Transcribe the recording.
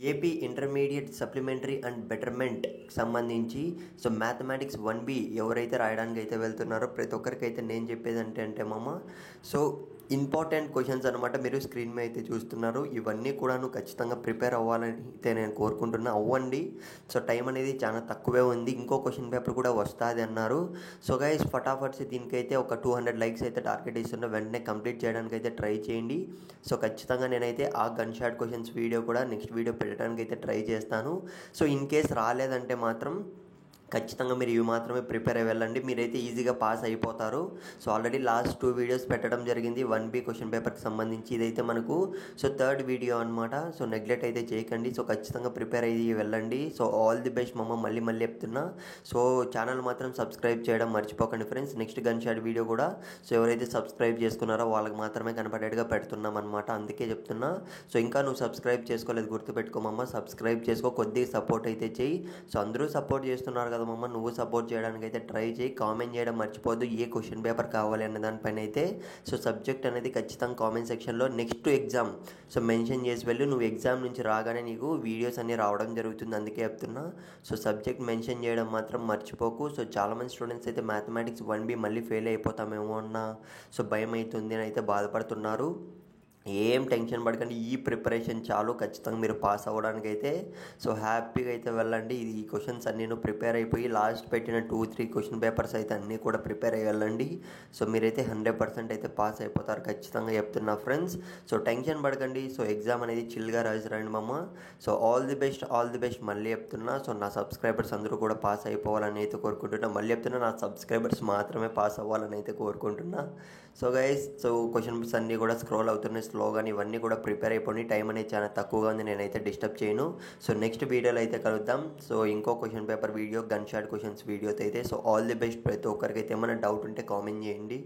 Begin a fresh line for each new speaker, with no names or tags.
AP intermediate supplementary and betterment సంబంధించి mathematics 1B ఎవరైతే రాయడానికి అయితే వెళ్తున్నారో ప్రతి ఒక్కరికైతే నేను చెప్పేది అంటే మామ సో ఇంపార్టెంట్ క్వశ్చన్స్ అనమాట. మీరు స్క్రీన్ మీద అయితే చూస్తున్నారు. ఇవన్నీ కూడాను ఖచ్చితంగా ప్రిపేర్ అవ్వాలని అయితే నేను కోరుకుంటున్నా. అవ్వండి. టైం అనేది చాలా తక్కువే ఉంది. ఇంకో క్వశ్చన్ పేపర్ కూడా వస్తుంది అన్నారు. గైస్ ఫటాఫట్స్ దీనికైతే ఒక 200 లైక్స్ అయితే టార్గెట్ ఇస్తున్నా. వెంటనే కంప్లీట్ చేయడానికి అయితే ట్రై చేయండి. ఖచ్చితంగా నేనైతే ఆ గన్ షాట్ క్వశ్చన్స్ వీడియో కూడా నెక్స్ట్ వీడియో పెట్టడానికి అయితే ట్రై చేస్తాను. ఇన్ కేస్ రాలేదంటే మాత్రం ఖచ్చితంగా మీరు ఇవి మాత్రమే ప్రిపేర్ అయ్యి వెళ్ళండి. మీరైతే ఈజీగా పాస్ అయిపోతారు. ఆల్రెడీ లాస్ట్ 2 వీడియోస్ పెట్టడం జరిగింది 1B క్వశ్చన్ పేపర్కి సంబంధించి. ఇదైతే మనకు థర్డ్ వీడియో అనమాట. నెగ్లెక్ట్ అయితే చేయకండి. ఖచ్చితంగా ప్రిపేర్ అయ్యి వెళ్ళండి. ఆల్ ది బెస్ట్ మమ్మ. మళ్ళీ చెప్తున్నా. ఛానల్ మాత్రం సబ్స్క్రైబ్ చేయడం మర్చిపోకండి friends. Next gun shot video కూడా ఎవరైతే సబ్స్క్రైబ్ చేసుకున్నారో వాళ్ళకి మాత్రమే కనపడేట్టుగా పెడుతున్నాం అనమాట. అందుకే చెప్తున్నా. ఇంకా నువ్వు సబ్స్క్రైబ్ చేసుకోలేదు గుర్తుపెట్టుకోమమ్మ. సబ్స్క్రైబ్ చేసుకో. కొద్దిగా సపోర్ట్ అయితే చెయ్యి. అందరూ సపోర్ట్ చేస్తున్నారు కదా మమ్మ, నువ్వు సపోర్ట్ చేయడానికి అయితే ట్రై చేయి. కామెంట్ చేయడం మర్చిపోద్దు ఏ క్వశ్చన్ పేపర్ కావాలి అన్న దానిపైన అయితే. సబ్జెక్ట్ అనేది ఖచ్చితంగా కామెంట్ సెక్షన్లో నెక్స్ట్ ఎగ్జామ్ మెన్షన్ చేసి వెళ్ళి నువ్వు ఎగ్జామ్ నుంచి రాగానే నీకు వీడియోస్ అన్నీ రావడం జరుగుతుంది. అందుకే చెప్తున్నా. సబ్జెక్ట్ మెన్షన్ చేయడం మాత్రం మర్చిపోకు. చాలామంది స్టూడెంట్స్ అయితే మ్యాథమెటిక్స్ 1B మళ్ళీ ఫెయిల్ అయిపోతామేమో అన్న భయం అవుతుంది అని అయితే బాధపడుతున్నారు. ఏం టెన్షన్ పడకండి. ఈ ప్రిపరేషన్ చాలు ఖచ్చితంగా మీరు పాస్ అవ్వడానికి అయితే. హ్యాపీగా అయితే వెళ్ళండి. ఈ క్వశ్చన్స్ అన్నీ ప్రిపేర్ అయిపోయి లాస్ట్ పెట్టిన 2-3 క్వశ్చన్ పేపర్స్ అయితే అన్నీ కూడా ప్రిపేర్ అయ్యి వెళ్ళండి. మీరైతే 100% అయితే పాస్ అయిపోతారు ఖచ్చితంగా చెప్తున్నా ఫ్రెండ్స్. టెన్షన్ పడకండి. ఎగ్జామ్ అనేది చిల్గా రాసిరండి మమ్మ. ఆల్ ది బెస్ట్ మళ్ళీ చెప్తున్నా. నా సబ్స్క్రైబర్స్ అందరూ కూడా పాస్ అయిపోవాలని అయితే కోరుకుంటున్నా. మళ్ళీ చెప్తున్నా, నా సబ్స్క్రైబర్స్ మాత్రమే పాస్ అవ్వాలని అయితే కోరుకుంటున్నా. గైస్ క్వశ్చన్స్ అన్నీ కూడా స్క్రోల్ అవుతున్నాయి స్లోగాని. ఇవన్నీ కూడా ప్రిపేర్ అయిపోయి. టైం అనేది చాలా తక్కువగా ఉంది. నేనైతే డిస్టర్బ్ చేయను. నెక్స్ట్ వీడియోలో అయితే కలుద్దాం. ఇంకో question paper video gun shot questions వీడియోతో అయితే. ఆల్ ది బెస్ట్ ప్రతి ఒక్కరికైతే ఏమైనా డౌట్ ఉంటే కామెంట్ చేయండి.